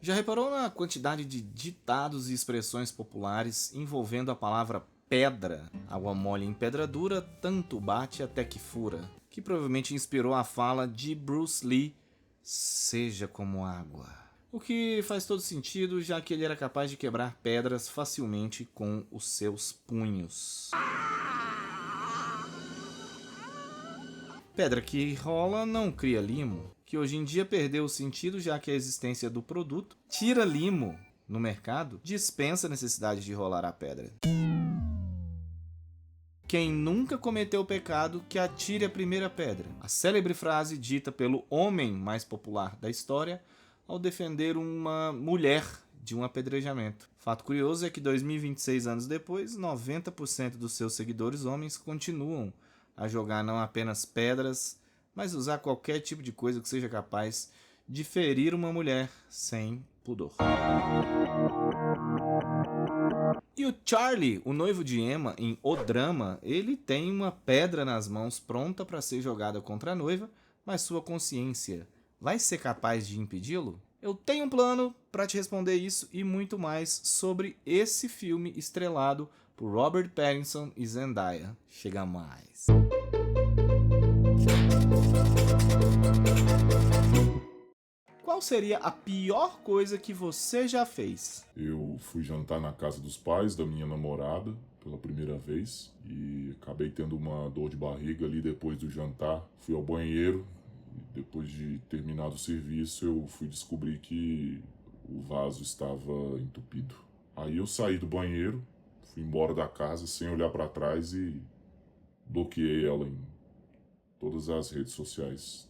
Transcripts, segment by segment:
Já reparou na quantidade de ditados e expressões populares envolvendo a palavra pedra? Água mole em pedra dura, tanto bate até que fura. Que provavelmente inspirou a fala de Bruce Lee, seja como água. O que faz todo sentido, já que ele era capaz de quebrar pedras facilmente com os seus punhos. Pedra que rola não cria limo, que hoje em dia perdeu o sentido já que a existência do produto tira limo no mercado dispensa a necessidade de rolar a pedra. Quem nunca cometeu o pecado que atire a primeira pedra. A célebre frase dita pelo homem mais popular da história ao defender uma mulher de um apedrejamento. Fato curioso é que 2026 anos depois, 90% dos seus seguidores homens continuam a jogar não apenas pedras, mas usar qualquer tipo de coisa que seja capaz de ferir uma mulher sem pudor. E o Charlie, o noivo de Emma em O Drama, ele tem uma pedra nas mãos pronta para ser jogada contra a noiva, mas sua consciência vai ser capaz de impedi-lo? Eu tenho um plano para te responder isso e muito mais sobre esse filme estrelado por Robert Pattinson e Zendaya. Chega mais. Qual seria a pior coisa que você já fez? Eu fui jantar na casa dos pais da minha namorada pela primeira vez e acabei tendo uma dor de barriga ali depois do jantar. Fui ao banheiro e depois de terminado o serviço eu fui descobrir que o vaso estava entupido. Aí eu saí do banheiro, fui embora da casa sem olhar para trás e bloqueei ela em todas as redes sociais.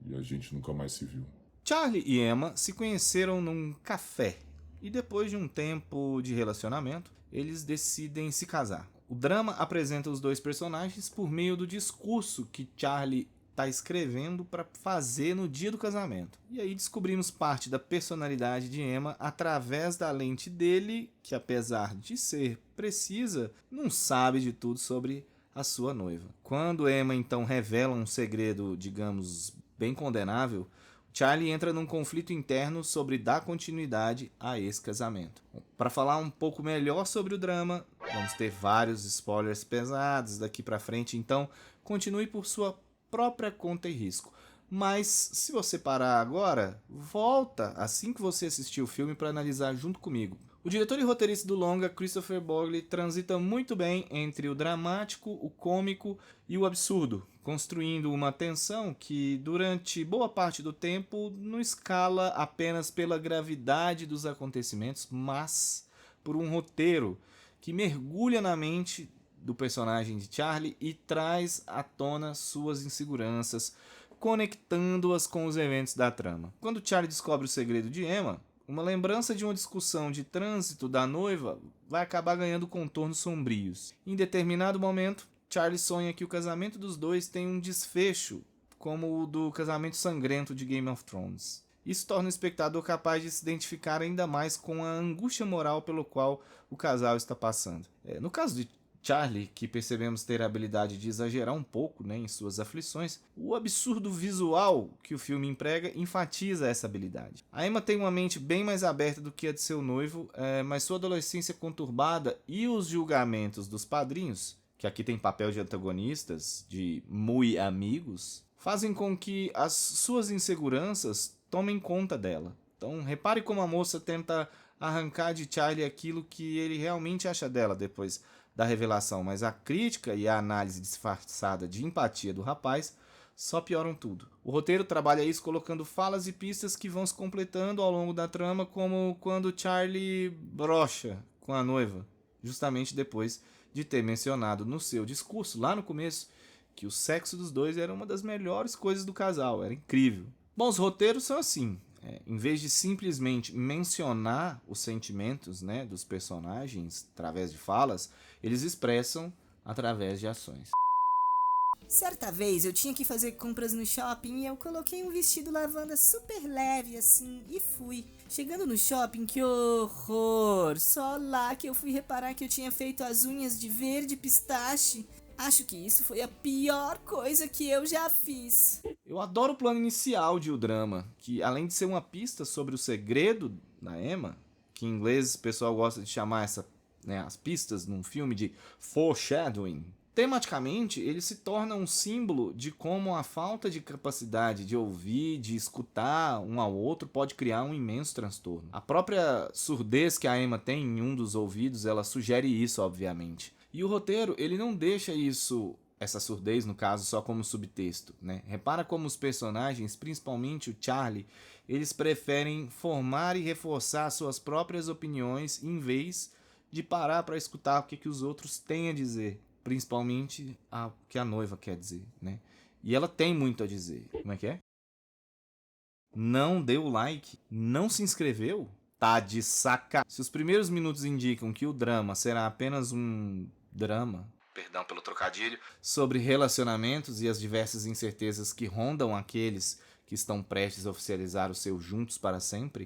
E a gente nunca mais se viu. Charlie e Emma se conheceram num café e depois de um tempo de relacionamento, eles decidem se casar. O drama apresenta os dois personagens por meio do discurso que Charlie está escrevendo para fazer no dia do casamento. E aí descobrimos parte da personalidade de Emma através da lente dele, que apesar de ser precisa, não sabe de tudo sobre a sua noiva. Quando Emma então revela um segredo, digamos, bem condenável, Charlie entra num conflito interno sobre dar continuidade a esse casamento. Para falar um pouco melhor sobre o drama, vamos ter vários spoilers pesados daqui para frente, então continue por sua própria conta e risco. Mas se você parar agora, volta assim que você assistir o filme para analisar junto comigo. O diretor e roteirista do longa, Christopher Bogle, transita muito bem entre o dramático, o cômico e o absurdo, construindo uma tensão que, durante boa parte do tempo, não escala apenas pela gravidade dos acontecimentos, mas por um roteiro que mergulha na mente do personagem de Charlie e traz à tona suas inseguranças, conectando-as com os eventos da trama. Quando Charlie descobre o segredo de Emma, uma lembrança de uma discussão de trânsito da noiva vai acabar ganhando contornos sombrios. Em determinado momento, Charlie sonha que o casamento dos dois tem um desfecho como o do casamento sangrento de Game of Thrones. Isso torna o espectador capaz de se identificar ainda mais com a angústia moral pelo qual o casal está passando. No caso de Charlie, que percebemos ter a habilidade de exagerar um pouco, em suas aflições, o absurdo visual que o filme emprega enfatiza essa habilidade. A Emma tem uma mente bem mais aberta do que a de seu noivo, mas sua adolescência conturbada e os julgamentos dos padrinhos, que aqui tem papel de antagonistas, de muy amigos, fazem com que as suas inseguranças tomem conta dela. Então repare como a moça tenta arrancar de Charlie aquilo que ele realmente acha dela depois da revelação, mas a crítica e a análise disfarçada de empatia do rapaz só pioram tudo. O roteiro trabalha isso colocando falas e pistas que vão se completando ao longo da trama, como quando Charlie brocha com a noiva, justamente depois de ter mencionado no seu discurso, lá no começo, que o sexo dos dois era uma das melhores coisas do casal, era incrível. Bons roteiros são assim. Em vez de simplesmente mencionar os sentimentos, dos personagens através de falas, eles expressam através de ações. Certa vez eu tinha que fazer compras no shopping e eu coloquei um vestido lavanda super leve assim e fui. Chegando no shopping, que horror! Só lá que eu fui reparar que eu tinha feito as unhas de verde pistache. Acho que isso foi a pior coisa que eu já fiz. Eu adoro o plano inicial de O Drama, que além de ser uma pista sobre o segredo da Emma, que em inglês o pessoal gosta de chamar as pistas num filme de foreshadowing, tematicamente ele se torna um símbolo de como a falta de capacidade de ouvir, de escutar um ao outro pode criar um imenso transtorno. A própria surdez que a Emma tem em um dos ouvidos, ela sugere isso, obviamente. E o roteiro, ele não deixa essa surdez, no caso, só como subtexto, né? Repara como os personagens, principalmente o Charlie, eles preferem formar e reforçar suas próprias opiniões em vez de parar para escutar o que os outros têm a dizer, principalmente o que a noiva quer dizer, né? E ela tem muito a dizer. Como é que é? Não deu like? Não se inscreveu? Tá de saca. Se os primeiros minutos indicam que o drama será apenas um drama, perdão pelo trocadilho, sobre relacionamentos e as diversas incertezas que rondam aqueles que estão prestes a oficializar o seu juntos para sempre,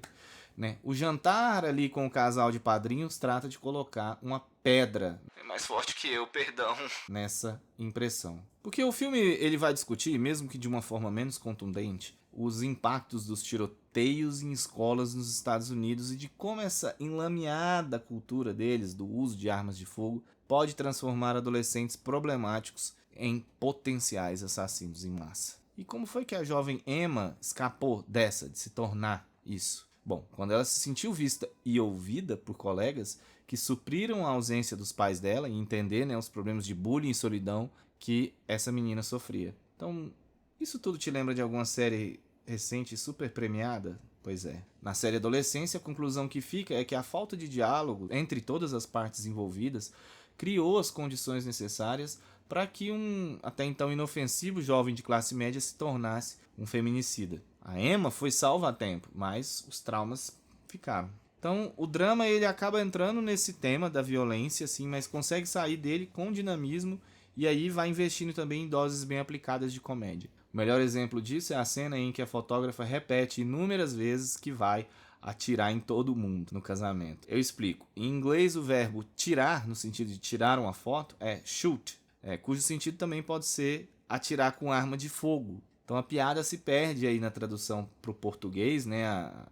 né? O jantar ali com o casal de padrinhos trata de colocar uma pedra, é mais forte que eu, perdão, nessa impressão. Porque o filme ele vai discutir, mesmo que de uma forma menos contundente, os impactos dos tiroteios em escolas nos Estados Unidos e de como essa enlameada cultura deles do uso de armas de fogo pode transformar adolescentes problemáticos em potenciais assassinos em massa. E como foi que a jovem Emma escapou de se tornar isso? Bom, quando ela se sentiu vista e ouvida por colegas que supriram a ausência dos pais dela e entender, né, os problemas de bullying e solidão que essa menina sofria. Então, isso tudo te lembra de alguma série recente super premiada? Pois é. Na série Adolescência, a conclusão que fica é que a falta de diálogo entre todas as partes envolvidas criou as condições necessárias para que um até então inofensivo jovem de classe média se tornasse um feminicida. A Emma foi salva a tempo, mas os traumas ficaram. Então, o drama ele acaba entrando nesse tema da violência, assim, mas consegue sair dele com dinamismo e aí vai investindo também em doses bem aplicadas de comédia. O melhor exemplo disso é a cena em que a fotógrafa repete inúmeras vezes que vai atirar em todo mundo no casamento. Eu explico. Em inglês, o verbo tirar, no sentido de tirar uma foto, é shoot, cujo sentido também pode ser atirar com arma de fogo. Então a piada se perde aí na tradução para o português, né?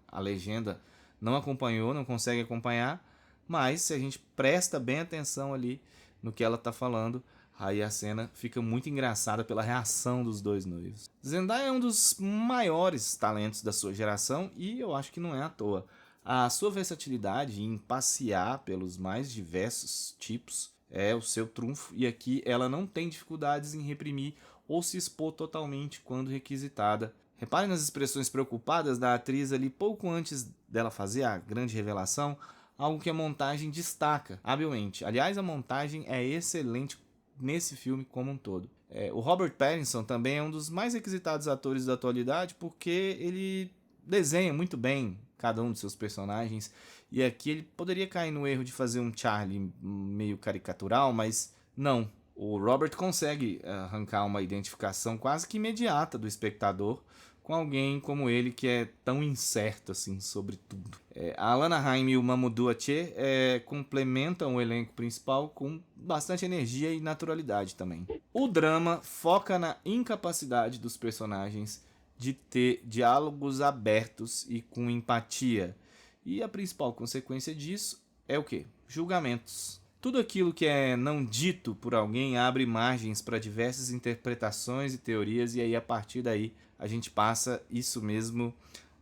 A legenda não acompanhou, não consegue acompanhar, mas se a gente presta bem atenção ali no que ela está falando, aí a cena fica muito engraçada pela reação dos dois noivos. Zendaya é um dos maiores talentos da sua geração e eu acho que não é à toa. A sua versatilidade em passear pelos mais diversos tipos é o seu trunfo e aqui ela não tem dificuldades em reprimir ou se expor totalmente quando requisitada. Repare nas expressões preocupadas da atriz ali pouco antes dela fazer a grande revelação, algo que a montagem destaca habilmente. Aliás, a montagem é excelente nesse filme como um todo. O Robert Pattinson também é um dos mais requisitados atores da atualidade porque ele desenha muito bem cada um dos seus personagens e aqui ele poderia cair no erro de fazer um Charlie meio caricatural, mas não. O Robert consegue arrancar uma identificação quase que imediata do espectador com alguém como ele que é tão incerto assim sobre tudo. A Alana Haim e o Mamoudou Athie complementam o elenco principal com bastante energia e naturalidade também. O drama foca na incapacidade dos personagens de ter diálogos abertos e com empatia. E a principal consequência disso é o quê? Julgamentos. Tudo aquilo que é não dito por alguém abre margens para diversas interpretações e teorias, e aí a partir daí a gente passa isso mesmo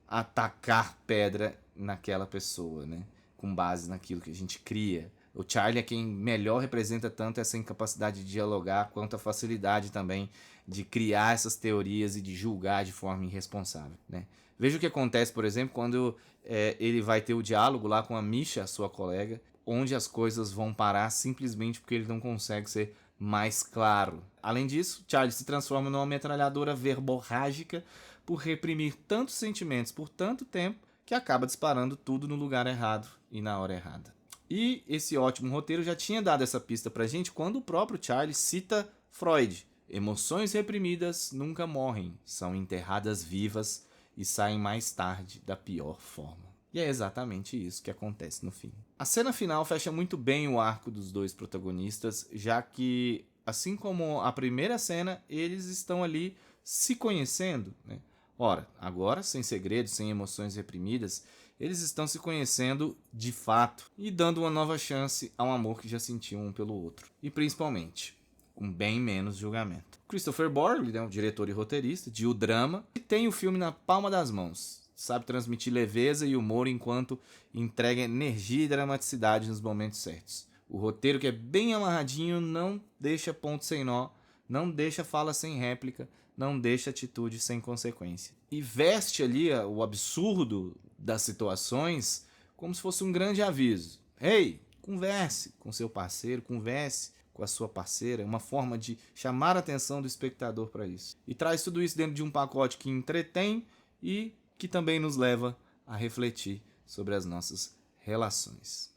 a tacar pedra naquela pessoa, né? Com base naquilo que a gente cria. O Charlie é quem melhor representa tanto essa incapacidade de dialogar, quanto a facilidade também de criar essas teorias e de julgar de forma irresponsável, né? Veja o que acontece, por exemplo, quando ele vai ter o diálogo lá com a Misha, sua colega, onde as coisas vão parar simplesmente porque ele não consegue ser mais claro. Além disso, Charlie se transforma numa metralhadora verborrágica por reprimir tantos sentimentos por tanto tempo que acaba disparando tudo no lugar errado e na hora errada. E esse ótimo roteiro já tinha dado essa pista pra gente quando o próprio Charlie cita Freud. Emoções reprimidas nunca morrem, são enterradas vivas e saem mais tarde da pior forma. E é exatamente isso que acontece no fim. A cena final fecha muito bem o arco dos dois protagonistas, já que assim como a primeira cena, eles estão ali se conhecendo, né? Ora, agora, sem segredos, sem emoções reprimidas, eles estão se conhecendo de fato e dando uma nova chance ao amor que já sentiam um pelo outro. E principalmente, com bem menos julgamento. Christopher Borle, né, um diretor e roteirista de O Drama, que tem o filme na palma das mãos. Sabe transmitir leveza e humor enquanto entrega energia e dramaticidade nos momentos certos. O roteiro, que é bem amarradinho, não deixa ponto sem nó, não deixa fala sem réplica, não deixa atitude sem consequência. E veste ali o absurdo das situações como se fosse um grande aviso. Ei, converse com seu parceiro, converse com a sua parceira, uma forma de chamar a atenção do espectador para isso. E traz tudo isso dentro de um pacote que entretém e que também nos leva a refletir sobre as nossas relações.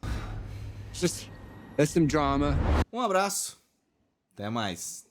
There's some drama. Um abraço, até mais.